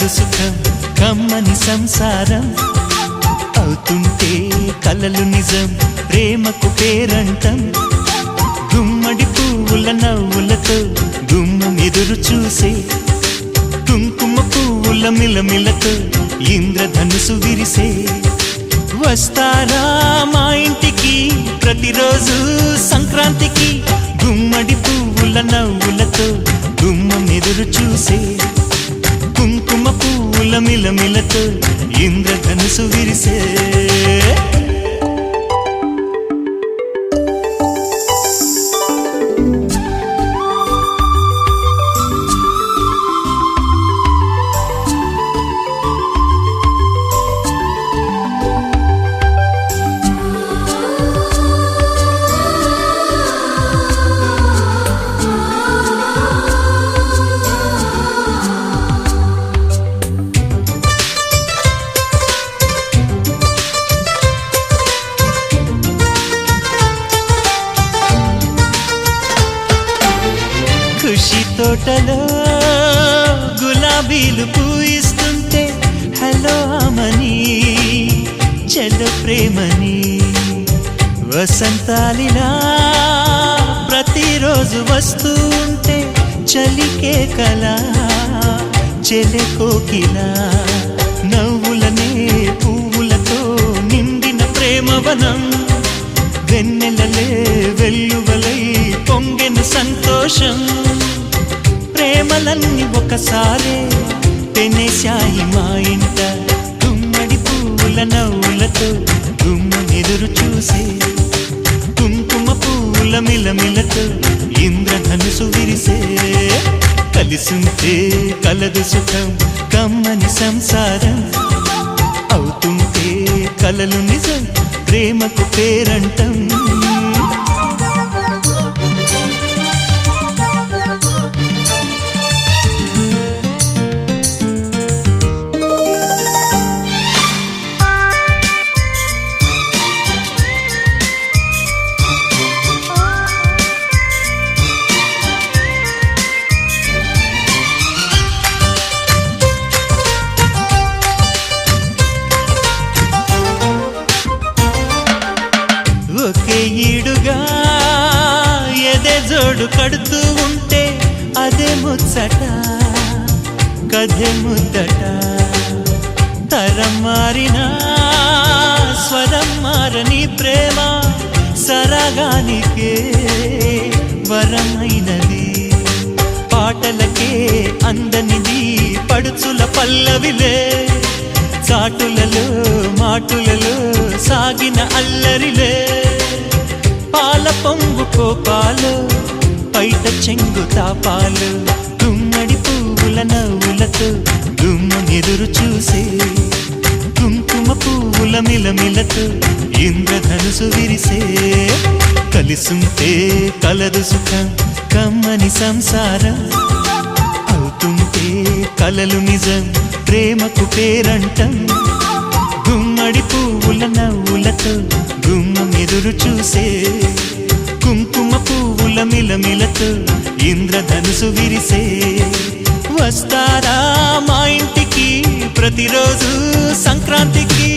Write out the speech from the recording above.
కలదు సుఖం కమ్మని సంసారం అవుతుంటే కలలు నిజం ప్రేమకు పేరంటం గుమ్మడి పువ్వుల నవ్వులతో గుమ్మం ఎదురు చూసే కుంకుమ పువ్వుల మిలమిలతో ఇంద్రధనుసు విరిసే వస్తారా మా ఇంటికి ప్రతిరోజు సంక్రాంతికి గుమ్మడి పువ్వుల నవ్వులతో గుమ్మం ఎదురు చూసే కుంకుమ పువ్వుల మిలమిలతో ఇంద్రధనుసు విరిసే ఖుషి తోటలో గులాబీలు పూయిస్తుంటే హలో అమని చెడ్డ ప్రేమని వసంతాలిలా ప్రతిరోజు వస్తూ ఉంటే చలికే కలా చెలె కోకిలా నవ్వులనే పువ్వులతో నిండిన ప్రేమవనం వెన్నెలలే వెల్లువలై పొంగెన సంతోషం ప్రేమలన్నీ ఒకసారే పెనేశాయి మా ఇంట గుమ్మడి పువ్వుల నవ్వులతో గుమ్మనెదురు చూసే కుంకుమ పువ్వుల మిలమిలతో ఇంద్రధనుసు విరిసే కలిసుంటే కలదు సుఖం కమ్మని సంసారం అవుతుంటే కలలు నిజం ప్రేమకు పేరంటం ఒకే ఈడుగా ఎదే జోడు కడుతూ ఉంటే అదే ముచ్చట కథే ముద్దట తరం మారినా స్వరం మారని ప్రేమ సరగానికే వరమైనది పాటలకే అందనిది పడుచుల పల్లవిలే చాటులలో మాటులలో సాగిన అల్లరిలే పాల పొంగు కోపాలు పైట చెంగు తాపాలు గుమ్మడి పువ్వుల నవ్వులతో గుమ్మం ఎదురు చూసే కుంకుమ పువ్వుల మిలమిలతో ఇంద్రధనుసు విరిసే కలిసుంటే కలదు సుఖం కమ్మని సంసారం అవుతుంటే కలలు నిజం ప్రేమకు పేరంటం గుమ్మడి పువ్వుల నవ్వులతో గుమ్మం ఎదురు చూసే కుంకుమ పువ్వుల మిలమిలతో ఇంద్రధనుసు విరిసే వస్తారా మా ఇంటికి ప్రతిరోజు సంక్రాంతికి